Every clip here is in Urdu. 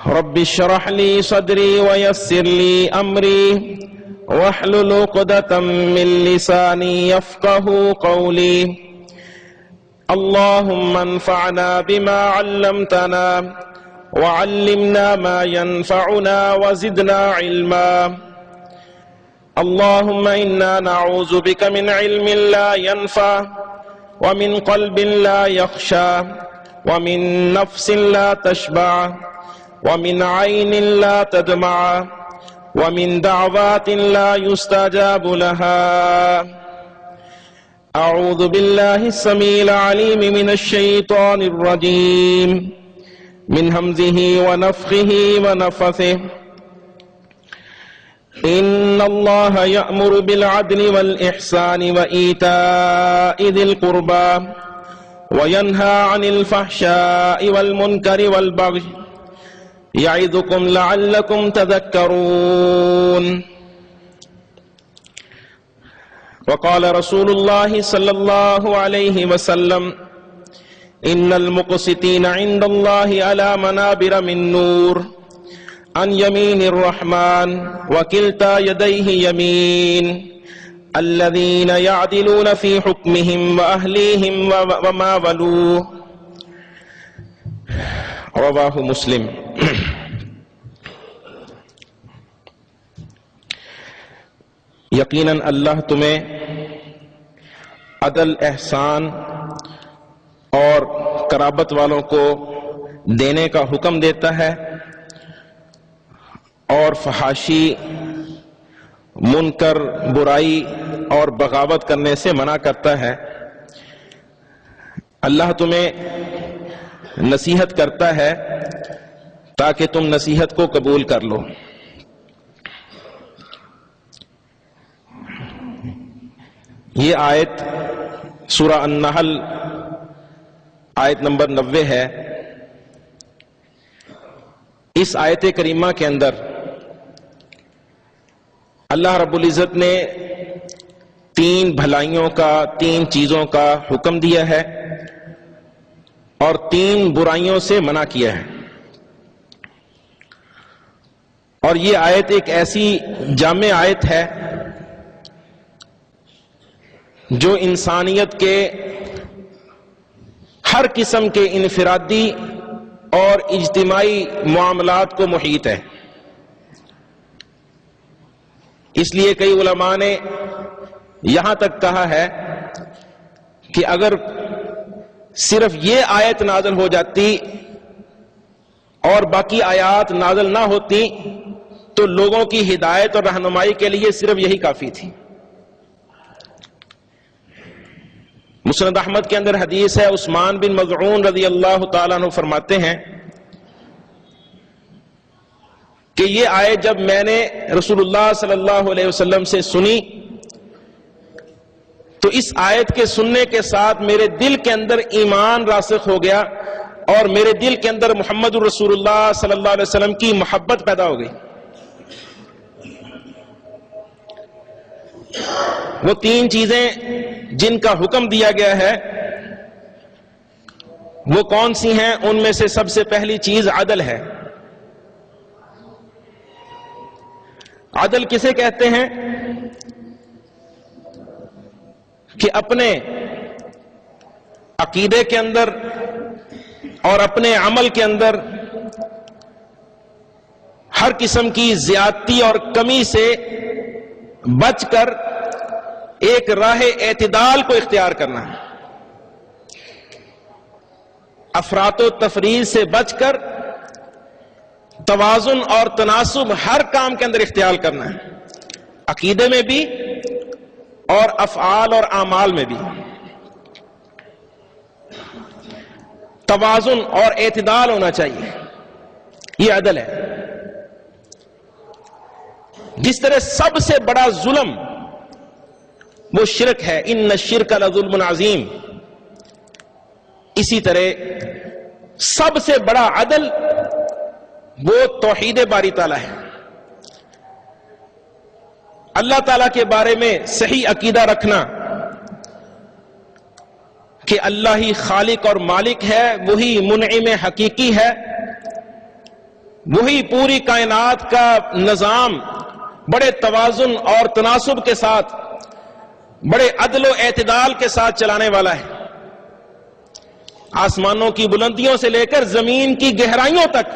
رب اشرح لي صدري ويسر لي أمري واحلل عقدة من لساني يفقه قولي اللهم انفعنا بما علمتنا وعلمنا ما ينفعنا وزدنا علما اللهم إنا نعوذ بك من علم لا ينفع ومن قلب لا يخشى ومن نفس لا تشبع ومن عين لا تدمع ومن دعوات لا يستجاب لها أعوذ بالله السميع العليم من الشيطان الرجيم من همزه ونفخه ونفثه إن الله يأمر بالعدل والإحسان وإيتاء ذي القربى وينهى عن الفحشاء والمنكر والبغي يعظكم لعلكم تذكرون وقال رسول الله صلى الله عليه وسلم إن المقسطين عند الله على منابر من نور عن يمين الرحمن وكلتا يديه يمين الذين يعدلون في حكمهم وأهليهم وما ولوه رواه مسلم. یقیناً اللہ تمہیں عدل، احسان اور قرابت والوں کو دینے کا حکم دیتا ہے اور فحاشی، منکر، برائی اور بغاوت کرنے سے منع کرتا ہے. اللہ تمہیں نصیحت کرتا ہے تاکہ تم نصیحت کو قبول کر لو. یہ آیت سورہ النحل آیت نمبر 90 ہے. اس آیت کریمہ کے اندر اللہ رب العزت نے 3 بھلائیوں کا، 3 چیزوں کا حکم دیا ہے اور 3 برائیوں سے منع کیا ہے. اور یہ آیت ایک ایسی جامع آیت ہے جو انسانیت کے ہر قسم کے انفرادی اور اجتماعی معاملات کو محیط ہے. اس لیے کئی علماء نے یہاں تک کہا ہے کہ اگر صرف یہ آیت نازل ہو جاتی اور باقی آیات نازل نہ ہوتی تو لوگوں کی ہدایت اور رہنمائی کے لیے صرف یہی کافی تھی. مسند احمد کے اندر حدیث ہے، عثمان بن مظعون رضی اللہ تعالیٰ عنہ فرماتے ہیں کہ یہ آیت جب میں نے رسول اللہ صلی اللہ علیہ وسلم سے سنی تو اس آیت کے سننے کے ساتھ میرے دل کے اندر ایمان راسخ ہو گیا اور میرے دل کے اندر محمد رسول اللہ صلی اللہ علیہ وسلم کی محبت پیدا ہو گئی. وہ 3 چیزیں جن کا حکم دیا گیا ہے وہ کون سی ہیں؟ ان میں سے سب سے پہلی چیز عدل ہے. عدل کسے کہتے ہیں؟ کہ اپنے عقیدے کے اندر اور اپنے عمل کے اندر ہر قسم کی زیادتی اور کمی سے بچ کر ایک راہ اعتدال کو اختیار کرنا، افراط و تفریط سے بچ کر توازن اور تناسب ہر کام کے اندر اختیار کرنا ہے، عقیدے میں بھی اور افعال اور اعمال میں بھی. توازن اور اعتدال ہونا چاہیے، یہ عدل ہے. جس طرح سب سے بڑا ظلم وہ شرک ہے، ان الشرک لظلم عظیم، اسی طرح سب سے بڑا عدل وہ توحید باری تعالیٰ ہے. اللہ تعالیٰ کے بارے میں صحیح عقیدہ رکھنا کہ اللہ ہی خالق اور مالک ہے، وہی منعم حقیقی ہے وہی پوری کائنات کا نظام بڑے توازن اور تناسب کے ساتھ، بڑے عدل و اعتدال کے ساتھ چلانے والا ہے۔ آسمانوں کی بلندیوں سے لے کر زمین کی گہرائیوں تک،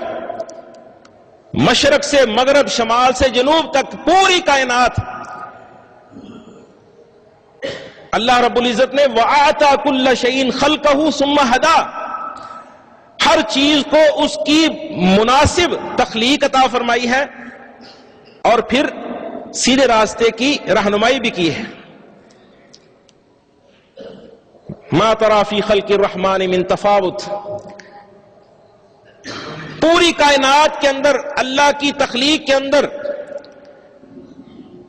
مشرق سے مغرب، شمال سے جنوب تک پوری کائنات اللہ رب العزت نے وَآتَى كُلَّ شَيْءٍ خَلْقَهُ ثُمَّ هَدَى، ہر چیز کو اس کی مناسب تخلیق عطا فرمائی ہے اور پھر سیدھے راستے کی رہنمائی بھی کی ہے۔ مَا تَرَى فِي خَلْقِ الرَّحْمَنِ مِن تَفَاوُتٍ، پوری کائنات کے اندر، اللہ کی تخلیق کے اندر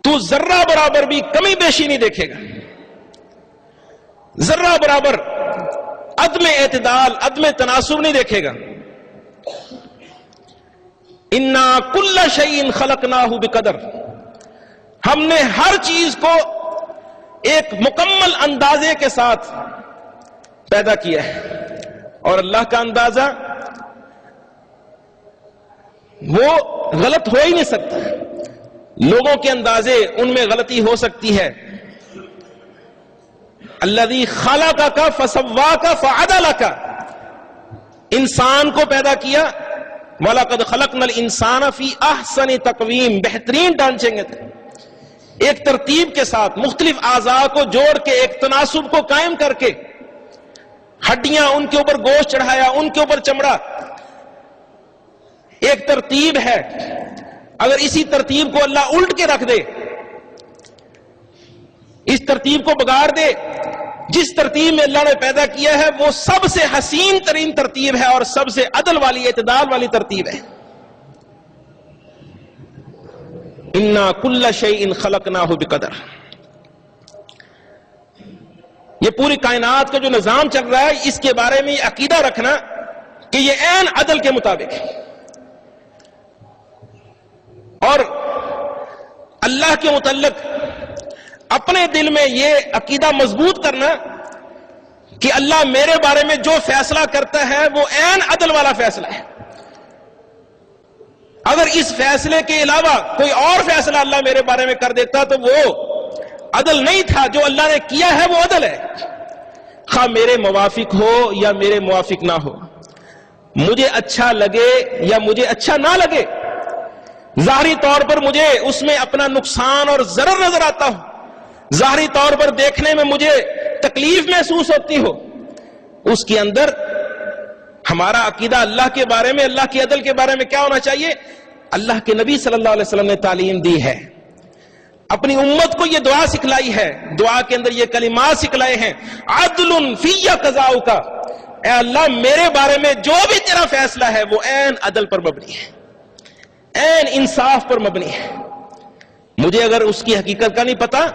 تو ذرہ برابر بھی کمی بیشی نہیں دیکھے گا، ذرہ برابر عدم اعتدال، عدم تناسب نہیں دیکھے گا۔ اِنَّا كُلَّ شَيْءٍ خَلَقْنَاهُ بِقَدَرٍ، ہم نے ہر چیز کو ایک مکمل اندازے کے ساتھ پیدا کیا ہے، اور اللہ کا اندازہ وہ غلط ہو ہی نہیں سکتا۔ لوگوں کے اندازے ان میں غلطی ہو سکتی ہے۔ الذی خلقک فسواک فعدلک، انسان کو پیدا کیا، وَلَقَدْ خَلَقْنَا الْإِنسَانَ فِي أَحْسَنِ تَقْوِيمٍ، بہترین ڈھانچے میں ایک ترتیب کے ساتھ مختلف اعضاء کو جوڑ کے ایک تناسب کو قائم کر کے، ہڈیاں ان کے اوپر گوشت چڑھایا، ان کے اوپر چمڑا، ایک ترتیب ہے۔ اگر اسی ترتیب کو اللہ الٹ کے رکھ دے، اس ترتیب کو بگاڑ دے، جس ترتیب میں اللہ نے پیدا کیا ہے وہ سب سے حسین ترین ترتیب ہے اور سب سے عدل والی، اعتدال والی ترتیب ہے۔ اِنَّا كُلَّ شَيْءٍ خَلَقْنَاهُ بِقَدَرٍ، یہ پوری کائنات کا جو نظام چل رہا ہے، اس کے بارے میں یہ عقیدہ رکھنا کہ یہ عین عدل کے مطابق ہے، اور اللہ کے متعلق اپنے دل میں یہ عقیدہ مضبوط کرنا کہ اللہ میرے بارے میں جو فیصلہ کرتا ہے وہ عین عدل والا فیصلہ ہے۔ اگر اس فیصلے کے علاوہ کوئی اور فیصلہ اللہ میرے بارے میں کر دیتا تو وہ عدل نہیں تھا، جو اللہ نے کیا ہے وہ عدل ہے، خواہ میرے موافق ہو یا میرے موافق نہ ہو، مجھے اچھا لگے یا مجھے اچھا نہ لگے، ظاہری طور پر مجھے اس میں اپنا نقصان اور ضرر نظر آتا ہو، ظاہری طور پر دیکھنے میں مجھے تکلیف محسوس ہوتی ہو، اس کے اندر ہمارا عقیدہ اللہ کے بارے میں، اللہ کے عدل کے بارے میں کیا ہونا چاہیے؟ اللہ کے نبی صلی اللہ علیہ وسلم نے تعلیم دی ہے، اپنی امت کو یہ دعا سکھلائی ہے، دعا کے اندر یہ کلمات سکھلائے ہیں، عدل فی قضاؤک، اے اللہ میرے بارے میں جو بھی تیرا فیصلہ ہے وہ عین عدل پر مبنی ہے، عین انصاف پر مبنی ہے۔ مجھے اگر اس کی حقیقت کا نہیں پتا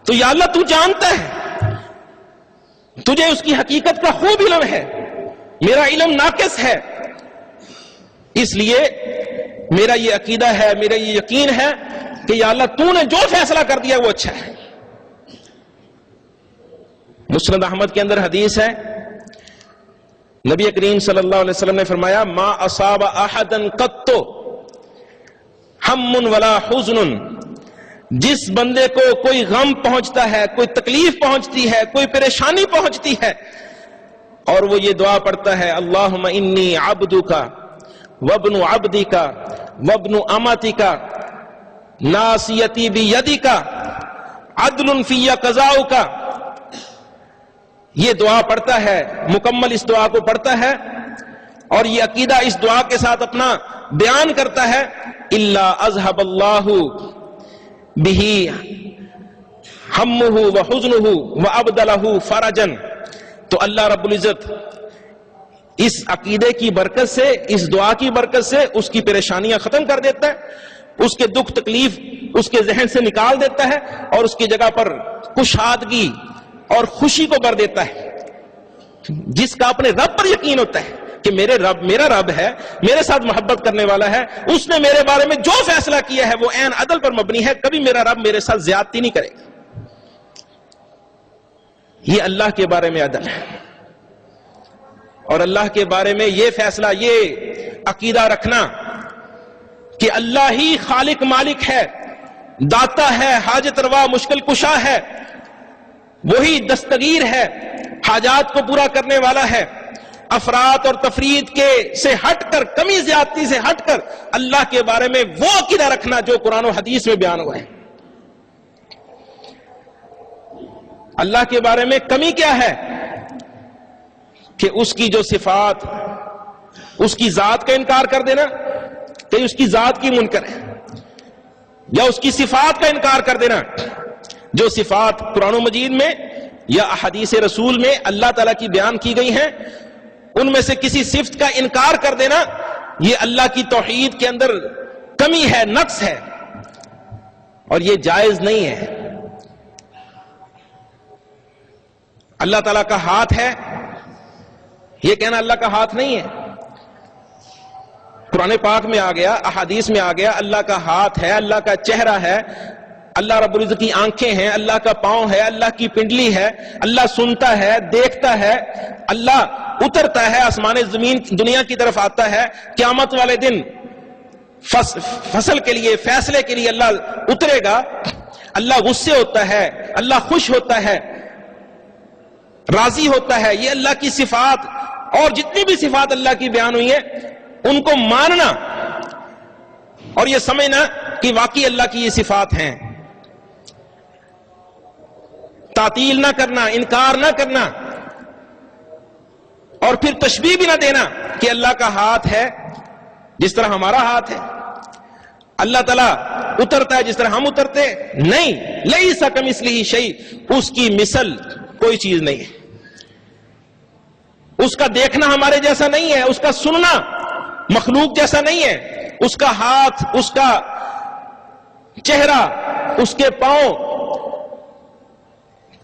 تو یا اللہ تو جانتا ہے، تجھے اس کی حقیقت کا خوب علم ہے، میرا علم ناقص ہے، اس لیے میرا یہ عقیدہ ہے، میرا یہ یقین ہے کہ یا اللہ تو نے جو فیصلہ کر دیا وہ اچھا ہے۔ مسند احمد کے اندر حدیث ہے، نبی کریم صلی اللہ علیہ وسلم نے فرمایا ما اصاب احدا قط ہم ولا حزن، جس بندے کو کوئی غم پہنچتا ہے، کوئی تکلیف پہنچتی ہے، کوئی پریشانی پہنچتی ہے، اور وہ یہ دعا پڑھتا ہے اللہم انی عبدک وابن عبدک وابن امتک ناصیتی بیدک عدل فی قضاؤک، یہ دعا پڑھتا ہے، مکمل اس دعا کو پڑھتا ہے اور یہ عقیدہ اس دعا کے ساتھ اپنا بیان کرتا ہے، الا اذهب اللہ بہ ہمہ وحزنہ وابدلہ فرجا، تو اللہ رب العزت اس عقیدے کی برکت سے، اس دعا کی برکت سے اس کی پریشانیاں ختم کر دیتا ہے، اس کے دکھ تکلیف اس کے ذہن سے نکال دیتا ہے اور اس کی جگہ پر کشادگی اور خوشی کو بھر دیتا ہے۔ جس کا اپنے رب پر یقین ہوتا ہے کہ میرا رب ہے، میرے ساتھ محبت کرنے والا ہے، اس نے میرے بارے میں جو فیصلہ کیا ہے وہ عین عدل پر مبنی ہے، کبھی میرا رب میرے ساتھ زیادتی نہیں کرے گا، یہ اللہ کے بارے میں عدل ہے۔ اور اللہ کے بارے میں یہ فیصلہ، یہ عقیدہ رکھنا کہ اللہ ہی خالق مالک ہے، داتا ہے، حاجت روا مشکل کشا ہے، وہی دستگیر ہے، حاجات کو پورا کرنے والا ہے۔ افراد اور تفرید کے سے ہٹ کر، کمی زیادتی سے ہٹ کر اللہ کے بارے میں وہ عقیدہ رکھنا جو قرآن و حدیث میں بیان ہوا ہے۔ اللہ کے بارے میں کمی کیا ہے کہ اس کی جو صفات، اس کی ذات کا انکار کر دینا کہ اس کی ذات کی منکر ہے، یا اس کی صفات کا انکار کر دینا، جو صفات قرآن مجید میں یا احادیث رسول میں اللہ تعالیٰ کی بیان کی گئی ہیں، ان میں سے کسی صفت کا انکار کر دینا، یہ اللہ کی توحید کے اندر کمی ہے، نقص ہے، اور یہ جائز نہیں ہے۔ اللہ تعالیٰ کا ہاتھ ہے، یہ کہنا اللہ کا ہاتھ نہیں ہے۔ قرآن پاک میں آ گیا، احادیث میں آ گیا، اللہ کا ہاتھ ہے، اللہ کا چہرہ ہے، اللہ رب العزت کی آنکھیں ہیں، اللہ کا پاؤں ہے، اللہ کی پنڈلی ہے، اللہ سنتا ہے، دیکھتا ہے، اللہ اترتا ہے آسمان زمین دنیا کی طرف آتا ہے، قیامت والے دن فصل کے لیے، فیصلے کے لیے اللہ اترے گا، اللہ غصے ہوتا ہے، اللہ خوش ہوتا ہے، راضی ہوتا ہے۔ یہ اللہ کی صفات اور جتنی بھی صفات اللہ کی بیان ہوئی ہیں ان کو ماننا اور یہ سمجھنا کہ واقعی اللہ کی یہ صفات ہیں، تعطیل نہ کرنا، انکار نہ کرنا، اور پھر تشبیہ بھی نہ دینا کہ اللہ کا ہاتھ ہے جس طرح ہمارا ہاتھ ہے، اللہ تعالیٰ اترتا ہے جس طرح ہم اترتے، نہیں، لیس کمثلہ شیء، اس کی مثل کوئی چیز نہیں ہے، اس کا دیکھنا ہمارے جیسا نہیں ہے، اس کا سننا مخلوق جیسا نہیں ہے، اس کا ہاتھ، اس کا چہرہ، اس کے پاؤں،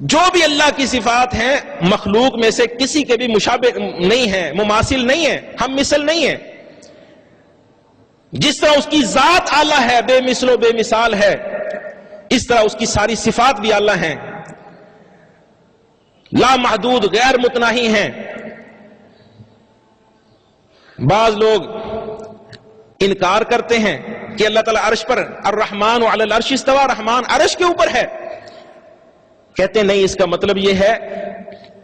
جو بھی اللہ کی صفات ہیں مخلوق میں سے کسی کے بھی مشابہ نہیں ہیں، مماثل نہیں ہیں، ہم مثل نہیں ہیں۔ جس طرح اس کی ذات اعلیٰ ہے، بے مثل و بے مثال ہے، اس طرح اس کی ساری صفات بھی اعلیٰ ہیں، لا محدود، غیر متناہی ہیں۔ بعض لوگ انکار کرتے ہیں کہ اللہ تعالیٰ عرش پر، الرحمن علی العرش استوى، رحمان عرش کے اوپر ہے، کہتے ہیں نہیں، اس کا مطلب یہ ہے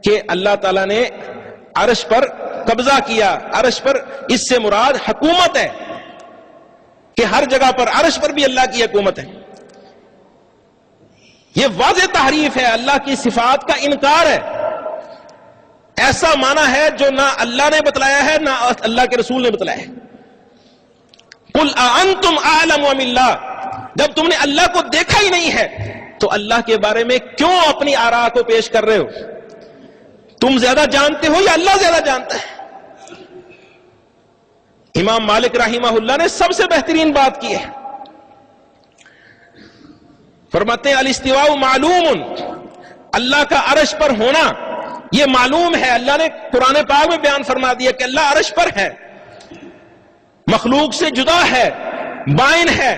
کہ اللہ تعالیٰ نے عرش پر قبضہ کیا، عرش پر، اس سے مراد حکومت ہے کہ ہر جگہ پر، عرش پر بھی اللہ کی حکومت ہے۔ یہ واضح تحریف ہے، اللہ کی صفات کا انکار ہے، ایسا معنی ہے جو نہ اللہ نے بتلایا ہے نہ اللہ کے رسول نے بتلایا ہے۔ قل اانتم اعلم ام اللہ، جب تم نے اللہ کو دیکھا ہی نہیں ہے تو اللہ کے بارے میں کیوں اپنی آراء کو پیش کر رہے ہو؟ تم زیادہ جانتے ہو یا اللہ زیادہ جانتا ہے؟ امام مالک رحمہ اللہ نے سب سے بہترین بات کی ہے، فرماتے ہیں الاستواء معلوم، اللہ کا عرش پر ہونا یہ معلوم ہے، اللہ نے قرآن پاک میں بیان فرما دیا کہ اللہ عرش پر ہے، مخلوق سے جدا ہے، بائن ہے،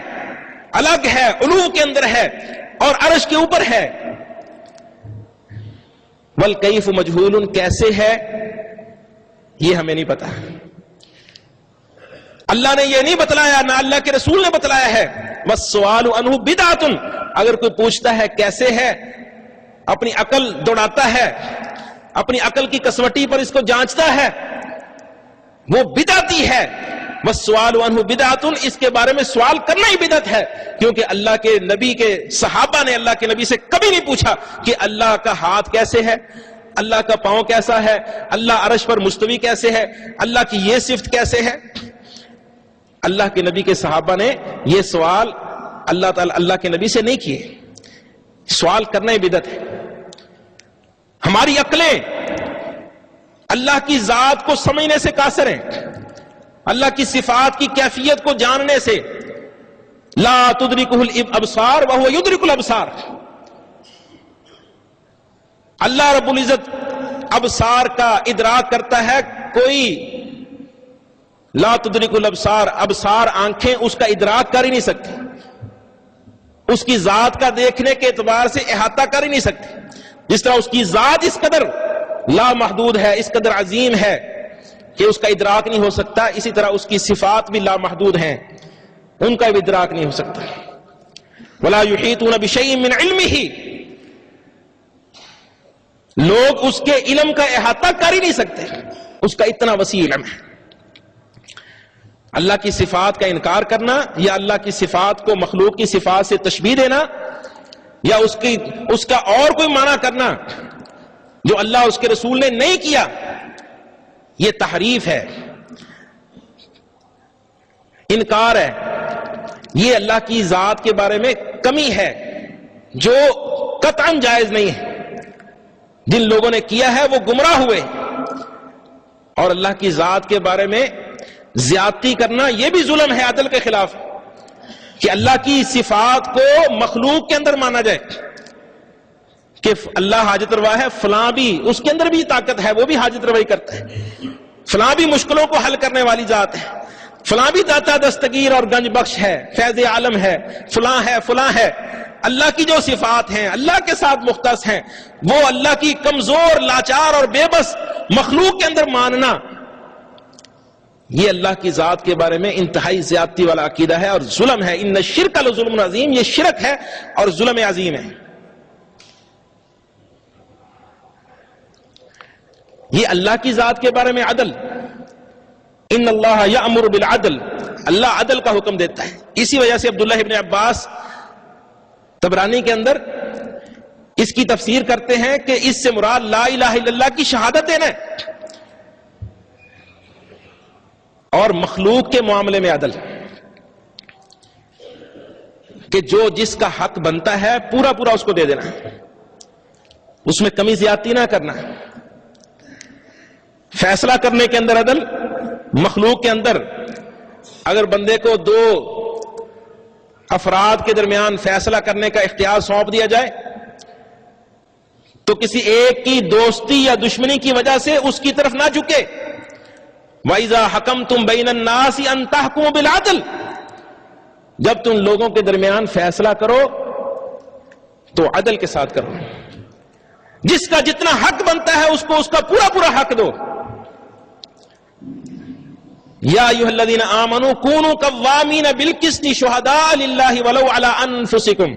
الگ ہے، علو کے اندر ہے اور عرش کے اوپر ہے۔ والکیف مجہول، کیسے ہے یہ ہمیں نہیں پتا، اللہ نے یہ نہیں بتلایا، نہ اللہ کے رسول نے بتلایا ہے۔ والسؤال عنہ بدعۃ، اگر کوئی پوچھتا ہے کیسے ہے، اپنی عقل دوڑاتا ہے، اپنی عقل کی کسوٹی پر اس کو جانچتا ہے، وہ بدعتی ہے۔ والسؤال عنہ بدعۃ، اس کے بارے میں سوال کرنا ہی بدعت ہے، کیونکہ اللہ کے نبی کے صحابہ نے اللہ کے نبی سے کبھی نہیں پوچھا کہ اللہ کا ہاتھ کیسے ہے، اللہ کا پاؤں کیسا ہے، اللہ عرش پر مستوی کیسے ہے، اللہ کی یہ صفت کیسے ہے۔ اللہ کے نبی کے صحابہ نے یہ سوال اللہ تعالی اللہ کے نبی سے نہیں کیے، سوال کرنا ہی بدعت ہے۔ ہماری عقلیں اللہ کی ذات کو سمجھنے سے قاصر ہیں، اللہ کی صفات کی کیفیت کو جاننے سے۔ لا تدرکہ الابصار وہو یدرک الابصار، اللہ رب العزت ابصار کا ادراک کرتا ہے، کوئی لا تدرک الابصار، ابصار آنکھیں اس کا ادراک کر ہی نہیں سکتی، اس کی ذات کا دیکھنے کے اعتبار سے احاطہ کر ہی نہیں سکتی۔ جس طرح اس کی ذات اس قدر لا محدود ہے، اس قدر عظیم ہے کہ اس کا ادراک نہیں ہو سکتا، اسی طرح اس کی صفات بھی لا محدود ہیں۔ ان کا بھی ادراک نہیں ہو سکتا. ولا یحیطون بشیء من علمہ، لوگ اس کے علم کا احاطہ کر ہی نہیں سکتے، اس کا اتنا وسیع علم ہے. اللہ کی صفات کا انکار کرنا یا اللہ کی صفات کو مخلوق کی صفات سے تشبیہ دینا یا اس کا اور کوئی معنی کرنا جو اللہ اس کے رسول نے نہیں کیا، یہ تحریف ہے، انکار ہے. یہ اللہ کی ذات کے بارے میں کمی ہے جو قطعاً جائز نہیں ہے. جن لوگوں نے کیا ہے وہ گمراہ ہوئے. اور اللہ کی ذات کے بارے میں زیادتی کرنا یہ بھی ظلم ہے، عدل کے خلاف، کہ اللہ کی صفات کو مخلوق کے اندر مانا جائے کہ اللہ حاجت روا ہے، فلاں بھی اس کے اندر بھی طاقت ہے، وہ بھی حاجت روائی کرتا ہے، فلاں بھی مشکلوں کو حل کرنے والی ذات ہے، فلاں بھی داتا دستگیر اور گنج بخش ہے، فیض عالم ہے، فلاں ہے فلاں ہے. اللہ کی جو صفات ہیں اللہ کے ساتھ مختص ہیں، وہ اللہ کی کمزور، لاچار اور بے بس مخلوق کے اندر ماننا، یہ اللہ کی ذات کے بارے میں انتہائی زیادتی والا عقیدہ ہے اور ظلم ہے. ان الشرک لظلم عظیم، یہ شرک ہے اور ظلم عظیم ہے. یہ اللہ کی ذات کے بارے میں عدل، ان اللہ یأمر بالعدل، اللہ عدل کا حکم دیتا ہے. اسی وجہ سے عبداللہ ابن عباس طبرانی کے اندر اس کی تفسیر کرتے ہیں کہ اس سے مراد لا الہ الا اللہ کی شہادت دینا ہے اور مخلوق کے معاملے میں عدل، کہ جو جس کا حق بنتا ہے پورا پورا اس کو دے دینا، اس میں کمی زیادتی نہ کرنا. فیصلہ کرنے کے اندر عدل، مخلوق کے اندر اگر بندے کو دو افراد کے درمیان فیصلہ کرنے کا اختیار سونپ دیا جائے تو کسی ایک کی دوستی یا دشمنی کی وجہ سے اس کی طرف نہ جھکے. وَإِذَا حَكَمْتُمْ بَيْنَ النَّاسِ أَن تَحْكُمُوا بِالْعَدْلِ، جب تم لوگوں کے درمیان فیصلہ کرو تو عدل کے ساتھ کرو، جس کا جتنا حق بنتا ہے اس کو اس کا پورا پورا حق دو. یا ایھا الذین آمنوا کونوا قوامین بالقسط شہداء للہ ولو علی انفسکم،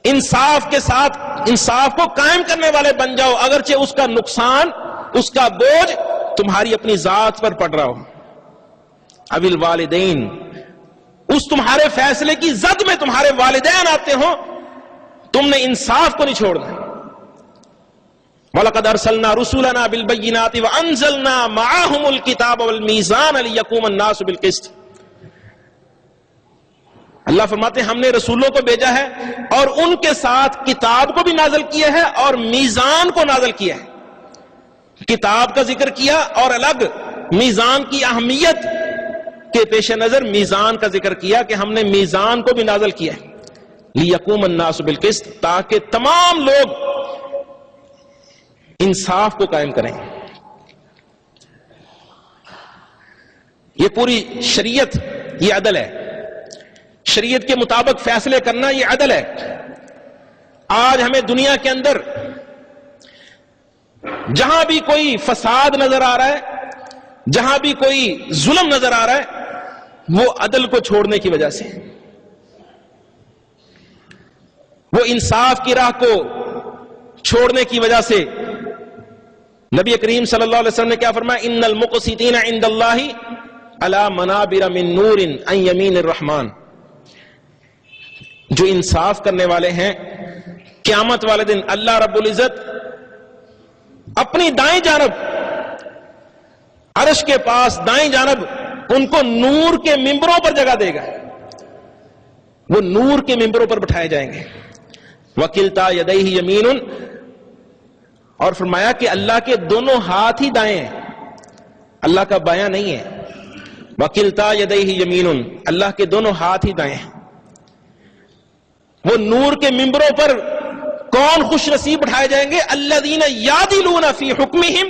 انصاف کے ساتھ انصاف کو قائم کرنے والے بن جاؤ، اگرچہ اس کا نقصان، اس کا بوجھ تمہاری اپنی ذات پر پڑ رہا ہو. اب الوالدین، اس تمہارے فیصلے کی زد میں تمہارے والدین آتے ہوں، تم نے انصاف کو نہیں چھوڑنا. وَلَقَدْ أَرْسَلْنَا رُسُلَنَا بِالْبَيِّنَاتِ وَأَنزَلْنَا مَعَهُمُ الْكِتَابَ وَالْمِيزَانَ لِيَقُومَ النَّاسُ بِالْقِسْطِ. اللہ فرماتے ہیں ہم نے رسولوں کو بھیجا ہے اور ان کے ساتھ کتاب کو بھی نازل کیا ہے اور میزان کو نازل کیا ہے. کتاب کا ذکر کیا اور الگ میزان کی اہمیت کے پیش نظر میزان کا ذکر کیا کہ ہم نے میزان کو بھی نازل کیا ہے. لِيَقُومَ النَّاسُ بِالْقِسْطِ، تاکہ تمام لوگ انصاف کو قائم کریں. یہ پوری شریعت یہ عدل ہے، شریعت کے مطابق فیصلے کرنا یہ عدل ہے. آج ہمیں دنیا کے اندر جہاں بھی کوئی فساد نظر آ رہا ہے، جہاں بھی کوئی ظلم نظر آ رہا ہے، وہ عدل کو چھوڑنے کی وجہ سے، وہ انصاف کی راہ کو چھوڑنے کی وجہ سے. نبی کریم صلی اللہ علیہ وسلم نے کیا فرمایا؟ ان المقسطین عند اللہ علی منابر من نور عن یمین الرحمن. جو انصاف کرنے والے ہیں قیامت والے دن اللہ رب العزت اپنی دائیں جانب عرش کے پاس دائیں جانب ان کو نور کے ممبروں پر جگہ دے گا، وہ نور کے ممبروں پر بٹھائے جائیں گے. وکلتا یدیہ یمین، اور فرمایا کہ اللہ کے دونوں ہاتھ ہی دائیں ہیں، اللہ کا بایاں نہیں ہے. وکلتا یدیہ یمین، اللہ کے دونوں ہاتھ ہی دائیں ہیں. وہ نور کے ممبروں پر کون خوش نصیب بٹھائے جائیں گے؟ الذین یعدلون فی حکمہم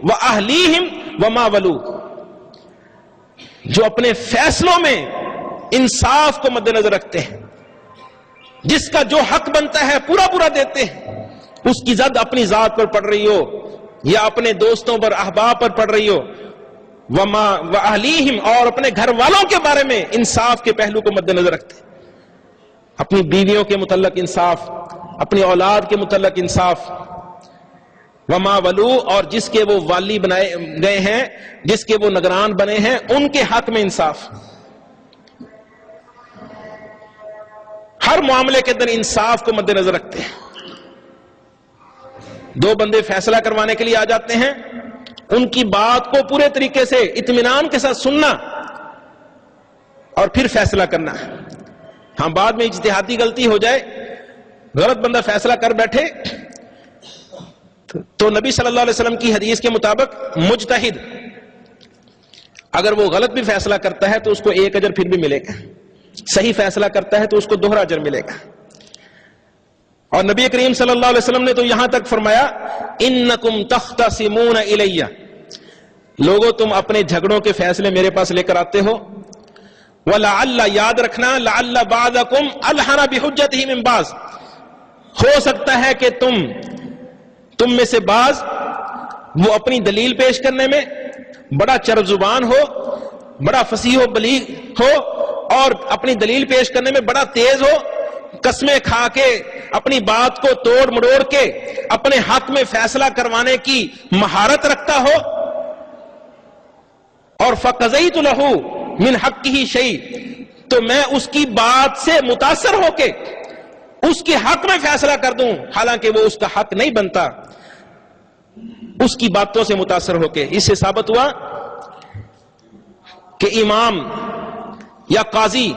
واہلیہم وما ولو، جو اپنے فیصلوں میں انصاف کو مد نظر رکھتے ہیں، جس کا جو حق بنتا ہے پورا پورا دیتے ہیں. اس کی زد اپنی ذات پر پڑ رہی ہو یا اپنے دوستوں پر، احباب پر پڑ رہی ہو، وما واہلیہم، اور اپنے گھر والوں کے بارے میں انصاف کے پہلو کو مد نظر رکھتے ہیں، اپنی بیویوں کے متعلق انصاف، اپنی اولاد کے متعلق انصاف، وما ولو، اور جس کے وہ والی بنائے گئے ہیں، جس کے وہ نگران بنے ہیں، ان کے حق میں انصاف۔ ہر معاملے کے اندر انصاف کو مد نظر رکھتے ہیں۔ دو بندے فیصلہ کروانے کے لیے آ جاتے ہیں، ان کی بات کو پورے طریقے سے اطمینان کے ساتھ سننا اور پھر فیصلہ کرنا۔ ہاں بعد میں اجتہادی غلطی ہو جائے، غلط بندہ فیصلہ کر بیٹھے، تو نبی صلی اللہ علیہ وسلم کی حدیث کے مطابق مجتہد اگر وہ غلط بھی فیصلہ کرتا ہے تو اس کو ایک اجر پھر بھی ملے گا، صحیح فیصلہ کرتا ہے تو اس کو دوہرا اجر ملے گا۔ اور نبی کریم صلی اللہ علیہ وسلم نے تو یہاں تک فرمایا انکم تختصمون الی، لوگوں تم اپنے جھگڑوں کے فیصلے میرے پاس لے کر آتے ہو، ولعل، یاد رکھنا، لعل بعضکم الحن بحجتہ من بعض، ہو سکتا ہے کہ تم میں سے بعض وہ اپنی دلیل پیش کرنے میں بڑا چرب زبان ہو، بڑا فصیح و بلیغ ہو، اور اپنی دلیل پیش کرنے میں بڑا تیز ہو، قسمیں کھا کے اپنی بات کو توڑ مڑوڑ کے اپنے حق میں فیصلہ کروانے کی مہارت رکھتا ہو، اور فقضیت لہ من حقہ شیء، تو میں اس کی بات سے متاثر ہو کے اس کے حق میں فیصلہ کر دوں، حالانکہ وہ اس کا حق نہیں بنتا، اس کی باتوں سے متاثر ہو کے۔ اس سے ثابت ہوا کہ امام یا قاضی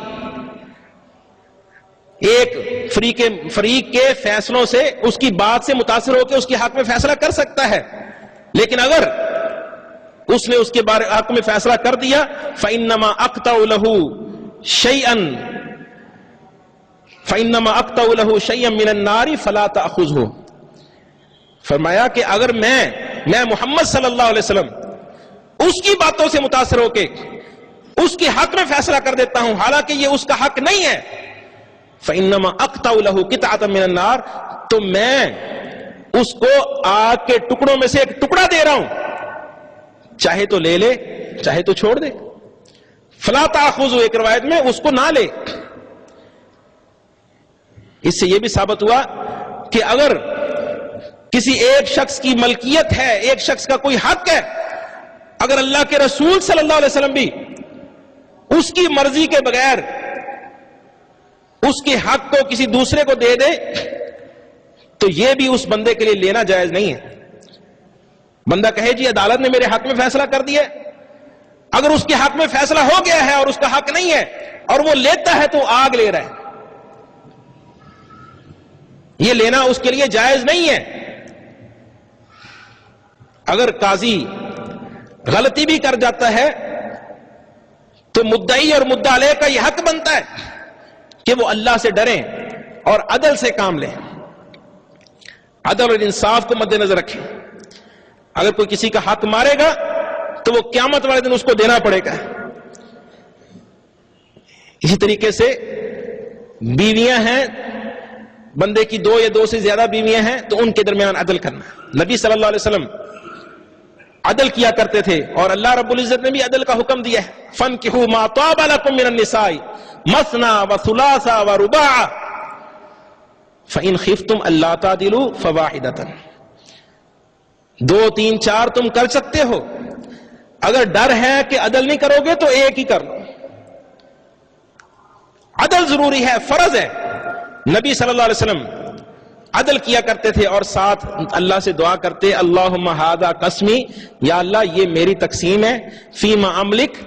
ایک فریق کے فیصلوں سے، اس کی بات سے متاثر ہو کے اس کے حق میں فیصلہ کر سکتا ہے، لیکن اگر اس نے اس کے بارے حق میں فیصلہ کر دیا فَإِنَّمَا أَقْطَعُ لَهُ شَيْئًا فَإِنَّمَا أَقْطَعُ لَهُ شَيْئًا مِّنَ النَّارِ فَلَا تَأْخُذْهُ، فرمایا کہ اگر میں محمد صلی اللہ علیہ وسلم اس کی باتوں سے متاثر ہو کے اس کے حق میں فیصلہ کر دیتا ہوں، حالانکہ یہ اس کا حق نہیں ہے، فَإِنَّمَا أَقْطَعُ لَهُ قِطْعَةً مِّنَ النَّارِ، تو میں اس کو آگ کے ٹکڑوں میں سے ایک ٹکڑا دے رہا ہوں، چاہے تو لے لے چاہے تو چھوڑ دے۔ فَلَا تَأْخُذْهُ، ایک روایت میں اس کو نہ لے۔ اس سے یہ بھی ثابت ہوا کہ اگر کسی ایک شخص کی ملکیت ہے، ایک شخص کا کوئی حق ہے، اگر اللہ کے رسول صلی اللہ علیہ وسلم بھی اس کی مرضی کے بغیر اس کے حق کو کسی دوسرے کو دے دے تو یہ بھی اس بندے کے لیے لینا جائز نہیں ہے۔ بندہ کہے جی عدالت نے میرے حق میں فیصلہ کر دیا، اگر اس کے حق میں فیصلہ ہو گیا ہے اور اس کا حق نہیں ہے اور وہ لیتا ہے تو آگ لے رہا ہے، یہ لینا اس کے لیے جائز نہیں ہے۔ اگر قاضی غلطی بھی کر جاتا ہے تو مدعی اور مدعا علیہ کا یہ حق بنتا ہے کہ وہ اللہ سے ڈریں اور عدل سے کام لیں، عدل اور انصاف کو مد نظر رکھیں۔ اگر کوئی کسی کا حق مارے گا تو وہ قیامت والے دن اس کو دینا پڑے گا۔ اسی طریقے سے بیویاں ہیں، بندے کی دو یا دو سے زیادہ بیویاں ہیں تو ان کے درمیان عدل کرنا۔ نبی صلی اللہ علیہ وسلم عدل کیا کرتے تھے، اور اللہ رب العزت نے بھی عدل کا حکم دیا ہے، فَانْكِحُوا مَا طَابَ لَكُم مِّنَ النِّسَاءِ مَثْنَىٰ وَثُلَاثَ وَرُبَاعَ فَإِنْ خِفْتُمْ أَلَّا تَعْدِلُوا فَوَاحِدَةً، 2 3 4 تم کر سکتے ہو، اگر ڈر ہے کہ عدل نہیں کرو گے تو ایک ہی کر لو۔ عدل ضروری ہے، فرض ہے۔ نبی صلی اللہ علیہ وسلم عدل کیا کرتے تھے اور ساتھ اللہ سے دعا کرتے، اللہم ھذا قسمی، یا اللہ یہ میری تقسیم ہے، فیما املک،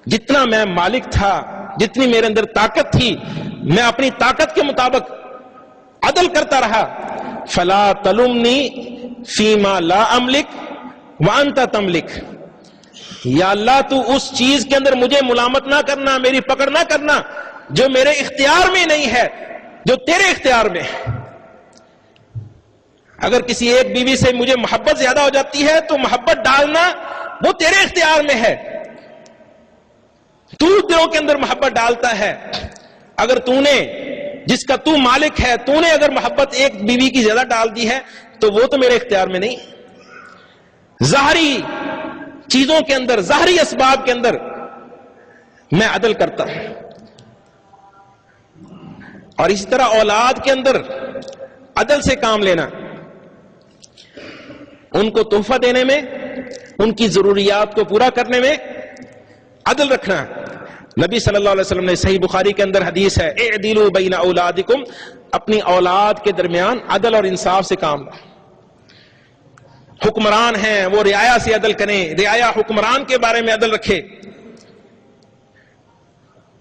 جتنا میں مالک تھا، جتنی میرے اندر طاقت تھی، میں اپنی طاقت کے مطابق عدل کرتا رہا، فلا تلمنی فیما لا املک وانت تملک، یا اللہ تو اس چیز کے اندر مجھے ملامت نہ کرنا، میری پکڑ نہ کرنا جو میرے اختیار میں نہیں ہے، جو تیرے اختیار میں ہے۔ اگر کسی ایک بیوی سے مجھے محبت زیادہ ہو جاتی ہے تو محبت ڈالنا وہ تیرے اختیار میں ہے، تو دلوں کے اندر محبت ڈالتا ہے۔ اگر تو نے جس کا تو مالک ہے، تو نے اگر محبت ایک بیوی کی زیادہ ڈال دی ہے تو وہ تو میرے اختیار میں نہیں۔ ظاہری چیزوں کے اندر، ظاہری اسباب کے اندر میں عدل کرتا ہوں. اور اسی طرح اولاد کے اندر عدل سے کام لینا، ان کو تحفہ دینے میں، ان کی ضروریات کو پورا کرنے میں عدل رکھنا. نبی صلی اللہ علیہ وسلم نے صحیح بخاری کے اندر حدیث ہے، اعدلوا بین اولادکم، اپنی اولاد کے درمیان عدل اور انصاف سے کام لو. حکمران ہیں وہ رعایا سے عدل کریں، رعایا حکمران کے بارے میں عدل رکھے.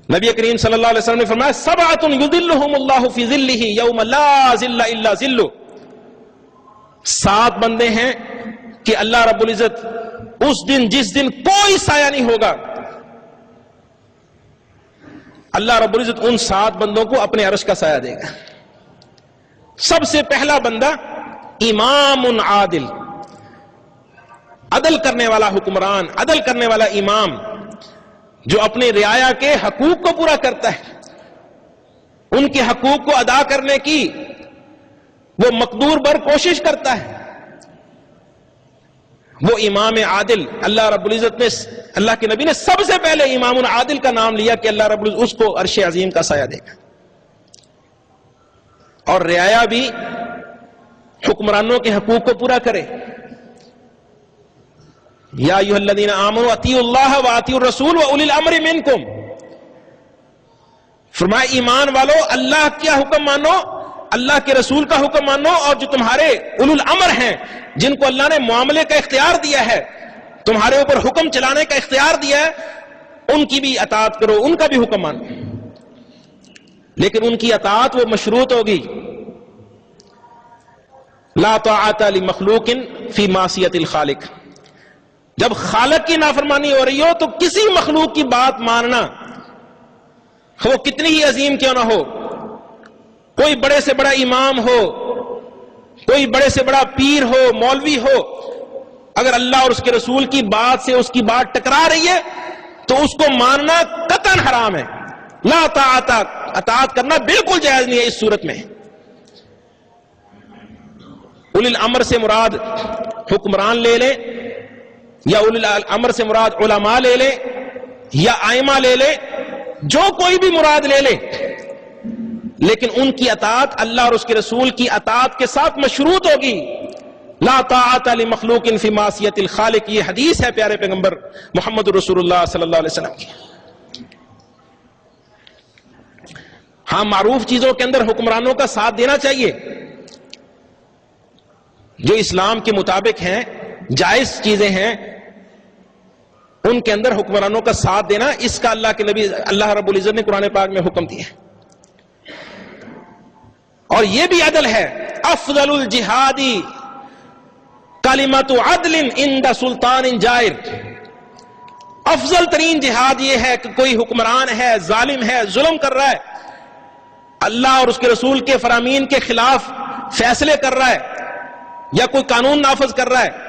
نبی کریم صلی اللہ علیہ وسلم نے فرمایا سبعۃ یظلھم اللہ فی ظلہ یوم لا ظل الا ظلہ، 7 بندے ہیں کہ اللہ رب العزت اس دن جس دن کوئی سایہ نہیں ہوگا، اللہ رب العزت ان 7 بندوں کو اپنے عرش کا سایہ دے گا. سب سے پہلا بندہ امام عادل، عدل کرنے والا حکمران، عدل کرنے والا امام، جو اپنے رعایا کے حقوق کو پورا کرتا ہے، ان کے حقوق کو ادا کرنے کی وہ مقدور بر کوشش کرتا ہے. وہ امام عادل، اللہ رب العزت نے، اللہ کے نبی نے سب سے پہلے امام عادل کا نام لیا کہ اللہ رب العزت اس کو عرش عظیم کا سایہ دے گا. اور رعایا بھی حکمرانوں کے حقوق کو پورا کرے. یا ایھا الذین آمنوا اطیعوا اللہ واطیعوا الرسول واولی الامر منکم، فرمایا ایمان والو اللہ کا حکم مانو، اللہ کے رسول کا حکم مانو، اور جو تمہارے اولو الامر ہیں، جن کو اللہ نے معاملے کا اختیار دیا ہے، تمہارے اوپر حکم چلانے کا اختیار دیا ہے، ان کی بھی اطاعت کرو، ان کا بھی حکم مانو. لیکن ان کی اطاعت وہ مشروط ہوگی، لا طاعت لمخلوق فی معصیت الخالق. جب خالق کی نافرمانی ہو رہی ہو تو کسی مخلوق کی بات ماننا، وہ کتنی ہی عظیم کیوں نہ ہو، کوئی بڑے سے بڑا امام ہو، کوئی بڑے سے بڑا پیر ہو، مولوی ہو، اگر اللہ اور اس کے رسول کی بات سے اس کی بات ٹکرا رہی ہے تو اس کو ماننا قطعاً حرام ہے. لا طاعت، اطاعت کرنا بالکل جائز نہیں ہے اس صورت میں. اولی الامر سے مراد حکمران لے لیں، یا اولی الامر سے مراد علماء لے لیں، یا ائمہ لے لیں، جو کوئی بھی مراد لے لیں، لیکن ان کی اطاعت اللہ اور اس کے رسول کی اطاعت کے ساتھ مشروط ہوگی. لا طاعت لمخلوق فی معصیت الخالق، یہ حدیث ہے پیارے پیغمبر محمد رسول اللہ صلی اللہ علیہ وسلم کی. ہاں، معروف چیزوں کے اندر حکمرانوں کا ساتھ دینا چاہیے، جو اسلام کے مطابق ہیں، جائز چیزیں ہیں، ان کے اندر حکمرانوں کا ساتھ دینا، اس کا اللہ کے نبی اللہ رب العزت نے قرآن پاک میں حکم دیا ہے. اور یہ بھی عدل ہے، افضل الجہادی کلمۃ عدل عند سلطان جائر. افضل ترین جہاد یہ ہے کہ کوئی حکمران ہے، ظالم ہے، ظلم کر رہا ہے، اللہ اور اس کے رسول کے فرامین کے خلاف فیصلے کر رہا ہے، یا کوئی قانون نافذ کر رہا ہے،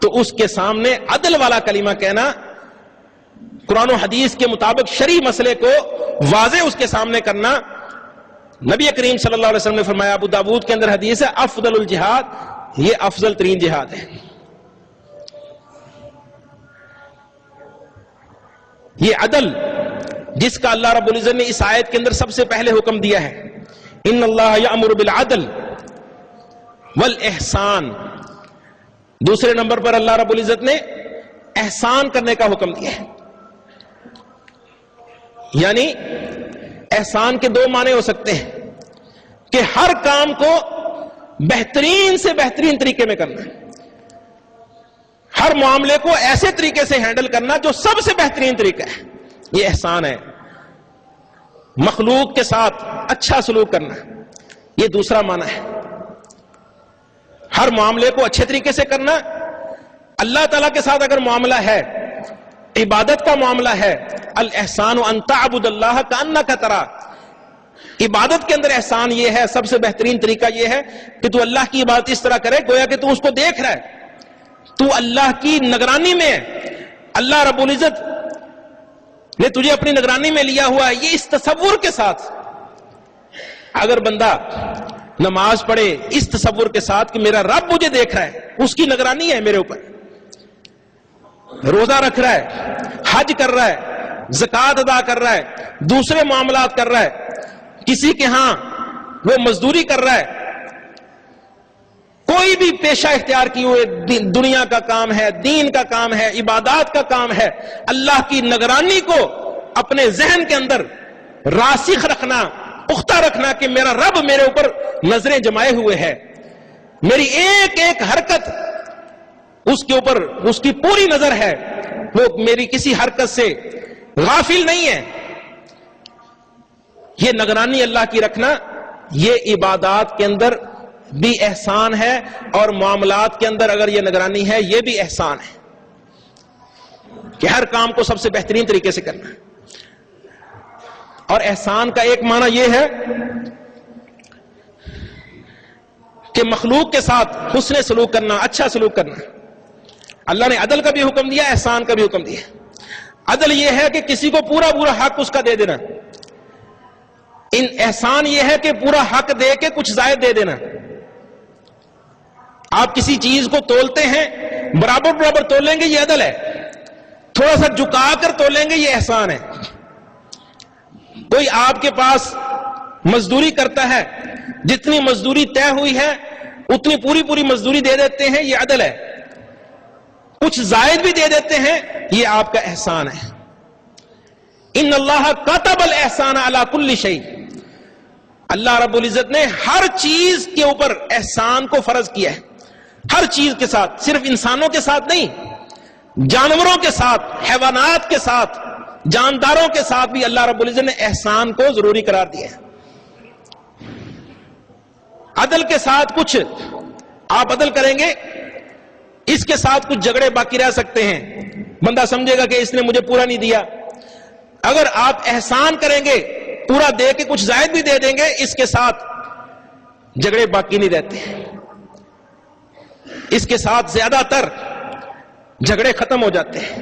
تو اس کے سامنے عدل والا کلمہ کہنا، قرآن و حدیث کے مطابق شرعی مسئلے کو واضح اس کے سامنے کرنا. نبی کریم صلی اللہ علیہ وسلم نے فرمایا، ابو داؤد کے اندر حدیث ہے، افضل الجہاد، یہ افضل ترین جہاد ہے. یہ عدل جس کا اللہ رب العزت نے اس آیت کے اندر سب سے پہلے حکم دیا ہے، ان اللہ یأمر بالعدل والاحسان. دوسرے نمبر پر اللہ رب العزت نے احسان کرنے کا حکم دیا ہے. یعنی احسان کے 2 معنی ہو سکتے ہیں کہ ہر کام کو بہترین سے بہترین طریقے میں کرنا، ہر معاملے کو ایسے طریقے سے ہینڈل کرنا جو سب سے بہترین طریقہ ہے، یہ احسان ہے. مخلوق کے ساتھ اچھا سلوک کرنا، یہ دوسرا معنی ہے. ہر معاملے کو اچھے طریقے سے کرنا. اللہ تعالیٰ کے ساتھ اگر معاملہ ہے، عبادت کا معاملہ ہے، الاحسان ان تعبد اللہ کأنک تراہ، عبادت کے اندر احسان یہ ہے، سب سے بہترین طریقہ یہ ہے کہ تو اللہ کی عبادت اس طرح کرے گویا کہ تو اس کو دیکھ رہا ہے، تو اللہ کی نگرانی میں ہے، اللہ رب العزت نے تجھے اپنی نگرانی میں لیا ہوا ہے. یہ اس تصور کے ساتھ اگر بندہ نماز پڑھے، اس تصور کے ساتھ کہ میرا رب مجھے دیکھ رہا ہے، اس کی نگرانی ہے میرے اوپر، روزہ رکھ رہا ہے، حج کر رہا ہے، زکات ادا کر رہا ہے، دوسرے معاملات کر رہا ہے، کسی کے ہاں وہ مزدوری کر رہا ہے، کوئی بھی پیشہ اختیار کیے ہوئے دنیا کا کام ہے، دین کا کام ہے، عبادات کا کام ہے، اللہ کی نگرانی کو اپنے ذہن کے اندر راسخ رکھنا، پختہ رکھنا کہ میرا رب میرے اوپر نظریں جمائے ہوئے ہے، میری ایک ایک حرکت اس کے اوپر اس کی پوری نظر ہے، وہ میری کسی حرکت سے غافل نہیں ہے. یہ نگرانی اللہ کی رکھنا، یہ عبادات کے اندر بھی احسان ہے، اور معاملات کے اندر اگر یہ نگرانی ہے یہ بھی احسان ہے کہ ہر کام کو سب سے بہترین طریقے سے کرنا ہے. اور احسان کا ایک معنی یہ ہے کہ مخلوق کے ساتھ حسن سلوک کرنا، اچھا سلوک کرنا. اللہ نے عدل کا بھی حکم دیا، احسان کا بھی حکم دیا. عدل یہ ہے کہ کسی کو پورا حق اس کا دے دینا، احسان یہ ہے کہ پورا حق دے کے کچھ زائد دے دینا. آپ کسی چیز کو تولتے ہیں، برابر تولیں گے یہ عدل ہے، تھوڑا سا جھکا کر تولیں گے یہ احسان ہے. کوئی آپ کے پاس مزدوری کرتا ہے، جتنی مزدوری طے ہوئی ہے اتنی پوری مزدوری دے دیتے ہیں، یہ عدل ہے. کچھ زائد بھی دے دیتے ہیں، یہ آپ کا احسان ہے. ان اللہ کتب الاحسان علی کل شیء، اللہ رب العزت نے ہر چیز کے اوپر احسان کو فرض کیا ہے. ہر چیز کے ساتھ، صرف انسانوں کے ساتھ نہیں، جانوروں کے ساتھ، حیوانات کے ساتھ، جانداروں کے ساتھ بھی اللہ رب العزت نے احسان کو ضروری قرار دیا ہے. عدل کے ساتھ کچھ آپ عدل کریں گے، اس کے ساتھ کچھ جھگڑے باقی رہ سکتے ہیں، بندہ سمجھے گا کہ اس نے مجھے پورا نہیں دیا. اگر آپ احسان کریں گے، پورا دے کے کچھ زائد بھی دے دیں گے، اس کے ساتھ جھگڑے باقی نہیں رہتے، اس کے ساتھ زیادہ تر جھگڑے ختم ہو جاتے ہیں.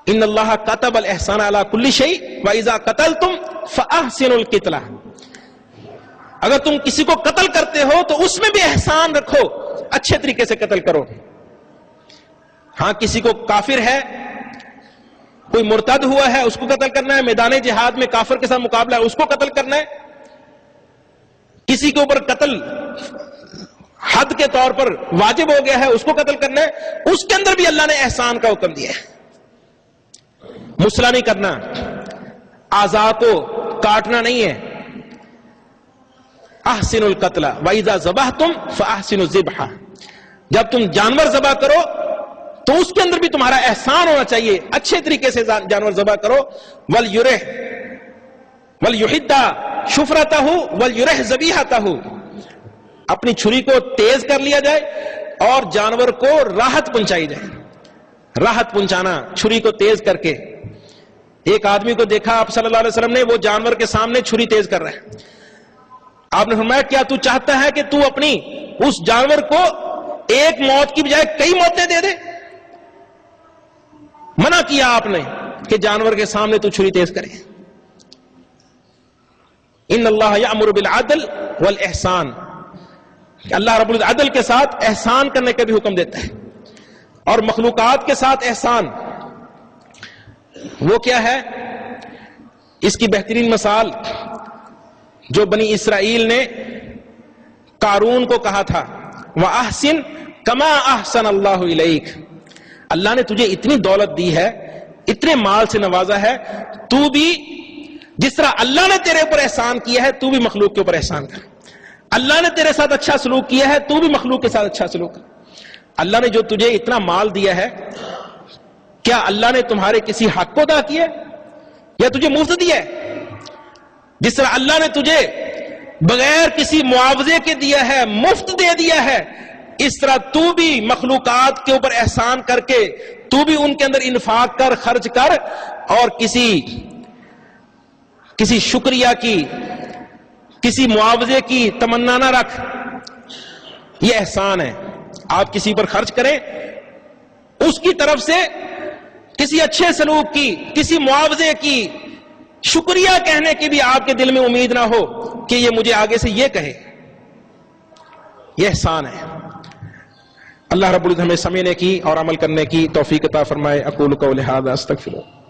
ان اللہ کتب الاحسان علی کل شیء واذا قتلتم فاحسنوا القتلہ، اگر تم کسی کو قتل کرتے ہو تو اس میں بھی احسان رکھو، اچھے طریقے سے قتل کرو. ہاں کسی کو کافر ہے، کوئی مرتد ہوا ہے، اس کو قتل کرنا ہے، میدان جہاد میں کافر کے ساتھ مقابلہ ہے، اس کو قتل کرنا ہے. کسی کے اوپر قتل حد کے طور پر واجب ہو گیا ہے، اس کو قتل کرنا ہے، اس کے اندر بھی اللہ نے احسان کا حکم دیا ہے. مسئلہ نہیں کرنا، اعضاء کو کاٹنا نہیں ہے. احسنوا القتل واذا ذبحتم فاحسنوا الذبح، جب تم جانور ذبح کرو تو اس کے اندر بھی تمہارا احسان ہونا چاہیے، اچھے طریقے سے جانور ذبح کرو. وَلْيُحِدَّ شُفْرَتَهُ وَلْيُرِحْ ذَبِيحَتَهُ، اپنی چھری کو تیز کر لیا جائے اور جانور کو راحت پہنچائی جائے. راحت پہنچانا چھری کو تیز کر کے. ایک آدمی کو دیکھا آپ صلی اللہ علیہ وسلم نے، وہ جانور کے سامنے چھری تیز کر رہا ہے. آپ نے فرمایا کیا تو چاہتا ہے کہ تو اپنی اس جانور کو ایک موت کی بجائے کئی موتیں دے دے؟ منع کیا آپ نے کہ جانور کے سامنے تو چھری تیز کرے. ان اللہ یأمر بالعدل والاحسان، اللہ رب العزت عدل کے ساتھ احسان کرنے کا بھی حکم دیتا ہے. اور مخلوقات کے ساتھ احسان وہ کیا ہے؟ اس کی بہترین مثال جو بنی اسرائیل نے قارون کو کہا تھا وَأَحْسِن كَمَا أَحْسَنَ اللَّهُ إِلَيْكَ، اللہ نے تجھے اتنی دولت دی ہے، اتنے مال سے نوازا ہے، تو بھی جس طرح اللہ نے تیرے اوپر احسان کیا ہے تو بھی مخلوق کے اوپر احسان کر. اللہ نے تیرے ساتھ اچھا سلوک کیا ہے تو بھی مخلوق کے ساتھ اچھا سلوک کر. اللہ نے جو تجھے اتنا مال دیا ہے، کیا اللہ نے تمہارے کسی حق کو ادا کیا یا تجھے مفت دیا ہے؟ جس طرح اللہ نے تجھے بغیر کسی معاوضے کے دیا ہے، مفت دے دیا ہے، اس طرح تو بھی مخلوقات کے اوپر احسان کر کے تو بھی ان کے اندر انفاق کر، خرچ کر، اور کسی شکریہ کی، کسی معاوضے کی تمنا نہ رکھ. یہ احسان ہے. آپ کسی پر خرچ کریں، اس کی طرف سے کسی اچھے سلوک کی، کسی معاوضے کی، شکریہ کہنے کی بھی آپ کے دل میں امید نہ ہو کہ یہ مجھے آگے سے یہ کہے. یہ احسان ہے. اللہ رب العزت ہمیں سمجھنے کی اور عمل کرنے کی توفیق عطا فرمائے. اقول قولی ھذا استغفر